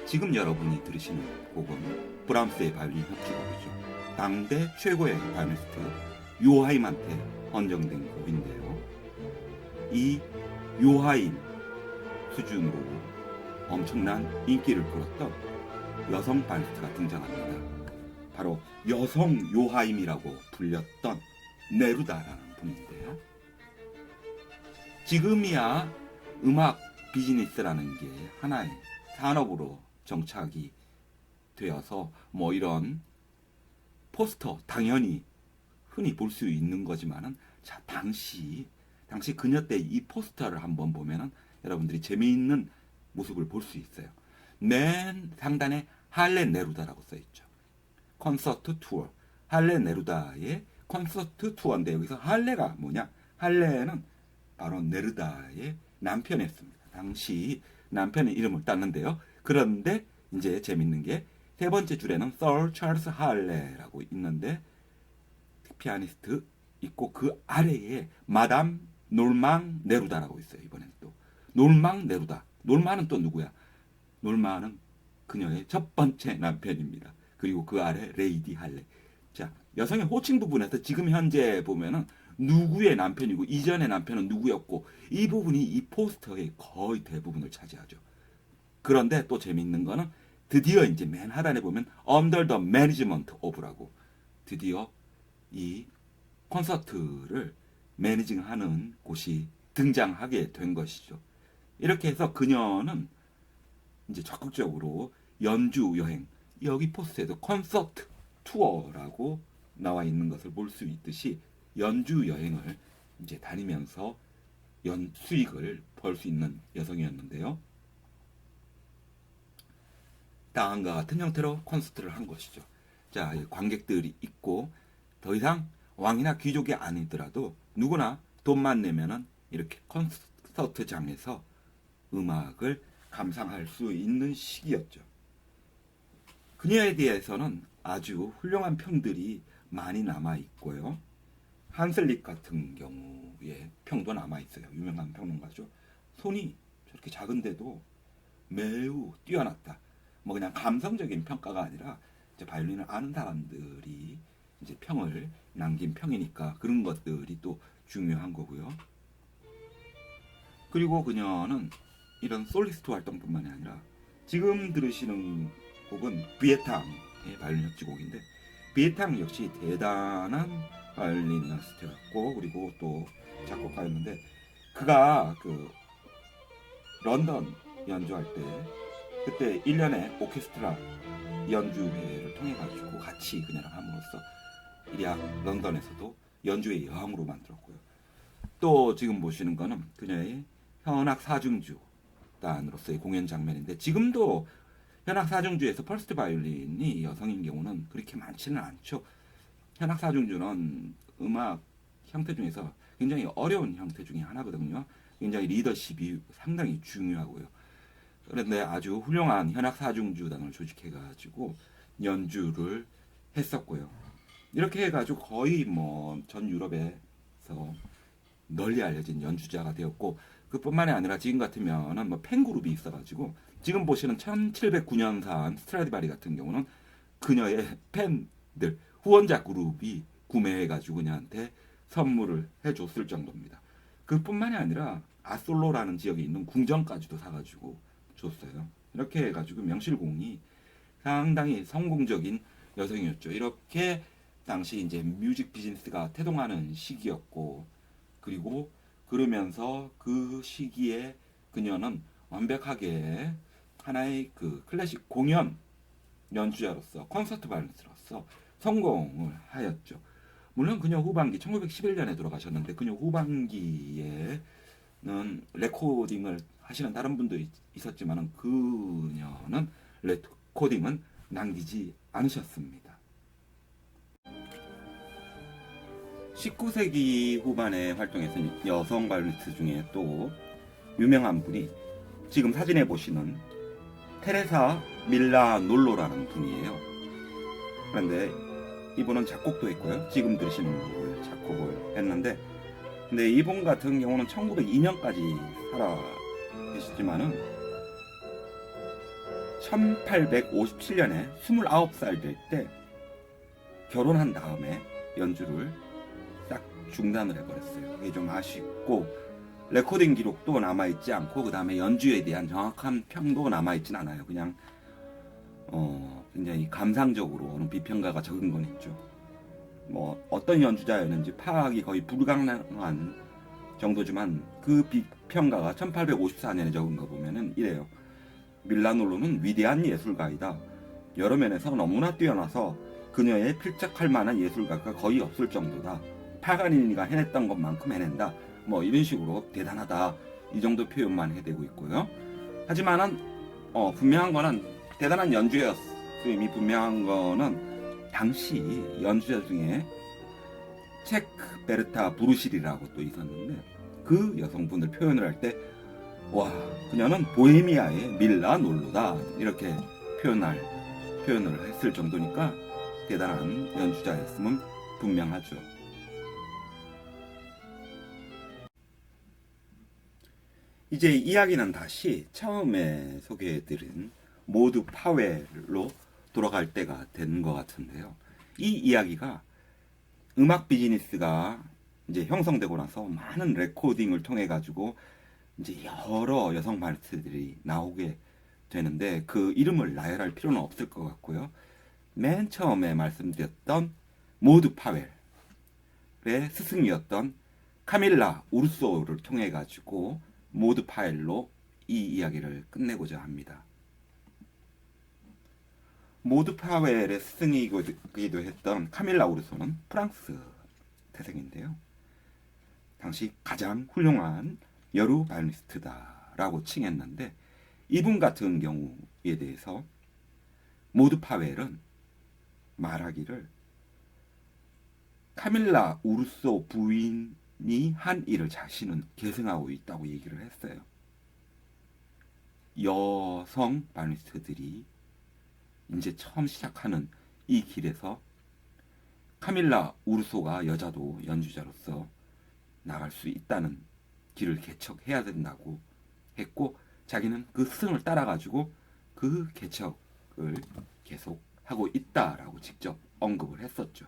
지금 여러분이 들으시는 곡은 브람스의 바이올린 협주곡이죠. 당대 최고의 바이올리니스트 요하임한테 헌정된 곡인데요. 이 요하임 수준으로 엄청난 인기를 끌었던 여성 바이올리니스트가 등장합니다. 바로 여성 요하임이라고 불렸던 네루다라는 분인데요. 지금이야 음악 비즈니스라는 게 하나의 산업으로 정착이 되어서 뭐 이런 포스터 당연히 흔히 볼 수 있는 거지만은 자 당시 그녀 때 이 포스터를 한번 보면은 여러분들이 재미있는 모습을 볼 수 있어요. 맨 상단에 할레 네루다라고 써 있죠. 콘서트 투어. 할레 네루다의 콘서트 투어인데 여기서 할레가 뭐냐? 할레는 바로 네루다의 남편이었습니다. 당시 남편의 이름을 땄는데요. 그런데 이제 재밌는 게 세 번째 줄에는 서 찰스 할레라고 있는데 피아니스트 있고 그 아래에 마담 놀망 네루다라고 있어요. 이번엔 또 놀망 네루다. 놀마는 또 누구야? 놀마는 그녀의 첫 번째 남편입니다. 그리고 그 아래 레이디 할레. 자, 여성의 호칭 부분에서 지금 현재 보면은 누구의 남편이고 이전의 남편은 누구였고 이 부분이 이 포스터의 거의 대부분을 차지하죠. 그런데 또 재밌는 거는 드디어 이제 맨 하단에 보면 Under the Management of라고 드디어 이 콘서트를 매니징하는 곳이 등장하게 된 것이죠. 이렇게 해서 그녀는 이제 적극적으로 연주 여행, 여기 포스트에도 콘서트 투어라고 나와 있는 것을 볼 수 있듯이 연주 여행을 이제 다니면서 수익을 벌 수 있는 여성이었는데요. 다음과 같은 형태로 콘서트를 한 것이죠. 자, 관객들이 있고 더 이상 왕이나 귀족이 아니더라도 누구나 돈만 내면은 이렇게 콘서트장에서 음악을 감상할 수 있는 시기였죠. 그녀에 대해서는 아주 훌륭한 평들이 많이 남아 있고요. 한슬릭 같은 경우의 평도 남아 있어요. 유명한 평론가죠. 손이 저렇게 작은데도 매우 뛰어났다. 뭐 그냥 감성적인 평가가 아니라 이제 바이올린을 아는 사람들이 이제 평을 남긴 평이니까 그런 것들이 또 중요한 거고요. 그리고 그녀는 이런 솔리스트 활동뿐만이 아니라 지금 들으시는 곡은 비에탕의 바이올린 협주곡인데 비에탕 역시 대단한 바이올리니스트였고 그리고 또 작곡가였는데 그가 그 런던 연주할 때 그때 1년에 오케스트라 연주회를 통해 가지고 같이 그녀랑 함으로써 일약 런던에서도 연주회 여왕으로 만들었고요. 또 지금 보시는 거는 그녀의 현악 사중주단으로서의 공연 장면인데 지금도 현악 사중주에서 퍼스트 바이올린이 여성인 경우는 그렇게 많지는 않죠. 현악 사중주는 음악 형태 중에서 굉장히 어려운 형태 중에 하나거든요. 굉장히 리더십이 상당히 중요하고요. 그런데 아주 훌륭한 현악 사중주단을 조직해가지고 연주를 했었고요. 이렇게 해가지고 거의 뭐 전 유럽에서 널리 알려진 연주자가 되었고 그뿐만이 아니라 지금 같으면은 뭐 팬그룹이 있어가지고 지금 보시는 1709년산 스트라디바리 같은 경우는 그녀의 팬들 후원자 그룹이 구매해가지고 그녀한테 선물을 해줬을 정도입니다. 그뿐만이 아니라 아솔로라는 지역에 있는 궁전까지도 사가지고 줬어요. 이렇게 해가지고 명실공히 상당히 성공적인 여성이었죠. 이렇게 당시 이제 뮤직 비즈니스가 태동하는 시기였고 그리고 그러면서 그 시기에 그녀는 완벽하게 하나의 그 클래식 공연 연주자로서 콘서트 바이올리니스트로서 성공을 하였죠. 물론 그녀 후반기 1911년에 돌아가셨는데 그녀 후반기에는 레코딩을 하시는 다른 분도 있었지만 그녀는 레코딩은 남기지 않으셨습니다. 19세기 후반에 활동했던 여성 바이올리니스트 중에 또 유명한 분이 지금 사진에 보시는 테레사 밀라놀로라는 분이에요. 그런데 이분은 작곡도 했고요. 지금 들으시는 곡을 작곡을 했는데 근데 이분 같은 경우는 1902년까지 살아 계시지만은 1857년에 29살 될 때 결혼한 다음에 연주를 딱 중단을 해버렸어요. 그게 좀 아쉽고 레코딩 기록도 남아있지 않고 그 다음에 연주에 대한 정확한 평도 남아있진 않아요. 그냥 굉장히 감상적으로 비평가가 적은 건 있죠. 뭐 어떤 연주자였는지 파악이 거의 불가능한 정도지만 그 비평가가 1854년에 적은 거 보면은 이래요. 밀라놀로는 위대한 예술가이다. 여러 면에서 너무나 뛰어나서 그녀에 필적할 만한 예술가가 거의 없을 정도다. 파가니니가 해냈던 것만큼 해낸다. 뭐 이런 식으로 대단하다. 이 정도 표현만 해대고 있고요. 하지만은 분명한 거는 대단한 연주였음이 분명한 거는 당시 연주자 중에 체크 베르타 브루실이라고 또 있었는데 그 여성분을 표현을 할 때 와, 그녀는 보헤미아의 밀라놀로다 이렇게 표현을 했을 정도니까 대단한 연주자였음은 분명하죠. 이제 이야기는 다시 처음에 소개해드린 모두 파웰로 돌아갈 때가 된 것 같은데요. 이 이야기가 음악 비즈니스가 이제 형성되고 나서 많은 레코딩을 통해 가지고 이제 여러 여성 바리스트들이 나오게 되는데 그 이름을 나열할 필요는 없을 것 같고요. 맨 처음에 말씀드렸던 모드 파웰의 스승이었던 카밀라 우르소를 통해 가지고 모드 파웰로 이 이야기를 끝내고자 합니다. 모드 파웰의 스승이기도 했던 카밀라 우르소는 프랑스 태생인데요. 당시 가장 훌륭한 여류 바이올리니스트다라고 칭했는데 이분 같은 경우에 대해서 모드 파웰은 말하기를 카밀라 우르소 부인이 한 일을 자신은 계승하고 있다고 얘기를 했어요. 여성 바이올리니스트들이 이제 처음 시작하는 이 길에서 카밀라 우르소가 여자도 연주자로서 나갈 수 있다는 길을 개척해야 된다고 했고 자기는 그 스승을 따라가지고 그 개척을 계속 하고 있다라고 직접 언급을 했었죠.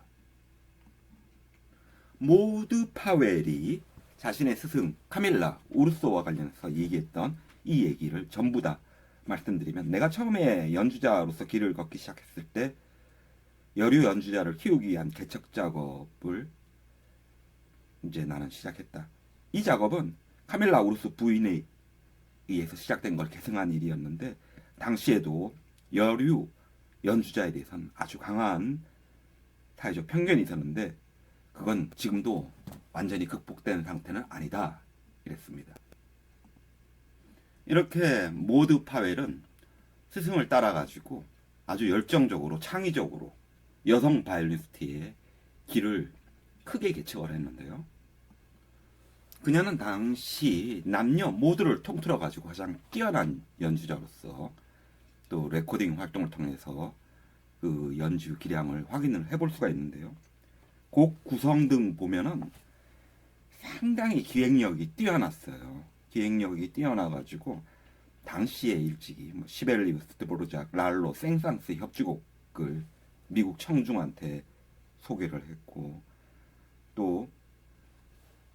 모드 파웰이 자신의 스승 카밀라 우르소와 관련해서 얘기했던 이 얘기를 전부 다 말씀드리면 내가 처음에 연주자로서 길을 걷기 시작했을 때 여류 연주자를 키우기 위한 개척 작업을 이제 나는 시작했다. 이 작업은 카밀라 우르소 부인에 의해서 시작된 걸 계승한 일이었는데 당시에도 여류 연주자에 대해서는 아주 강한 사회적 편견이 있었는데 그건 지금도 완전히 극복된 상태는 아니다 이랬습니다. 이렇게 모드 파웰은 스승을 따라가지고 아주 열정적으로 창의적으로 여성 바이올리니스트의 길을 크게 개척을 했는데요. 그녀는 당시 남녀 모두를 통틀어 가지고 가장 뛰어난 연주자로서 또 레코딩 활동을 통해서 그 연주 기량을 확인을 해볼 수가 있는데요. 곡 구성 등 보면은 상당히 기획력이 뛰어났어요. 기획력이 뛰어나가지고 당시에 일찍이 뭐 시벨리우스, 드보르작, 랄로, 생상스 협주곡을 미국 청중한테 소개를 했고 또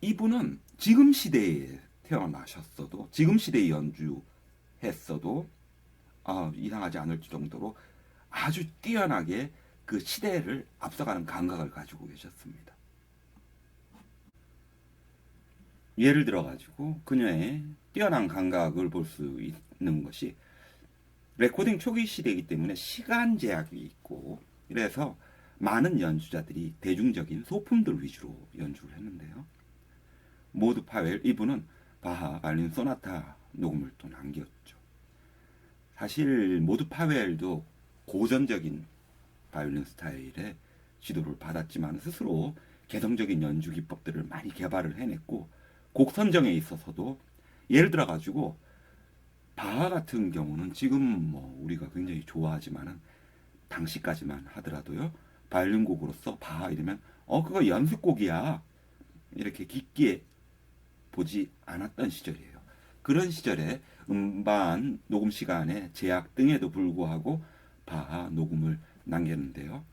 이분은 지금 시대에 태어나셨어도 지금 시대에 연주했어도 이상하지 않을 정도로 아주 뛰어나게 그 시대를 앞서가는 감각을 가지고 계셨습니다. 예를 들어 가지고 그녀의 뛰어난 감각을 볼 수 있는 것이 레코딩 초기 시대이기 때문에 시간 제약이 있고 그래서 많은 연주자들이 대중적인 소품들 위주로 연주를 했는데요. 모드 파웰 이분은 바하 바이올린 소나타 녹음을 또 남겼죠. 사실 모드 파웰도 고전적인 바이올린 스타일의 지도를 받았지만 스스로 개성적인 연주 기법들을 많이 개발을 해냈고 곡 선정에 있어서도 예를 들어 가지고 바하 같은 경우는 지금 뭐 우리가 굉장히 좋아하지만은 당시까지만 하더라도요 바이올린 곡으로서 바하 이러면 그거 연습곡이야 이렇게 깊게 보지 않았던 시절이에요. 그런 시절에 음반 녹음 시간에 제약 등에도 불구하고 바하 녹음을 남겼는데요.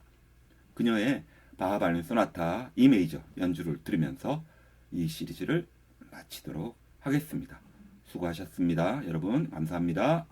그녀의 바하 바이올린 소나타 E 메이저 연주를 들으면서 이 시리즈를 마치도록 하겠습니다. 수고하셨습니다. 여러분 감사합니다.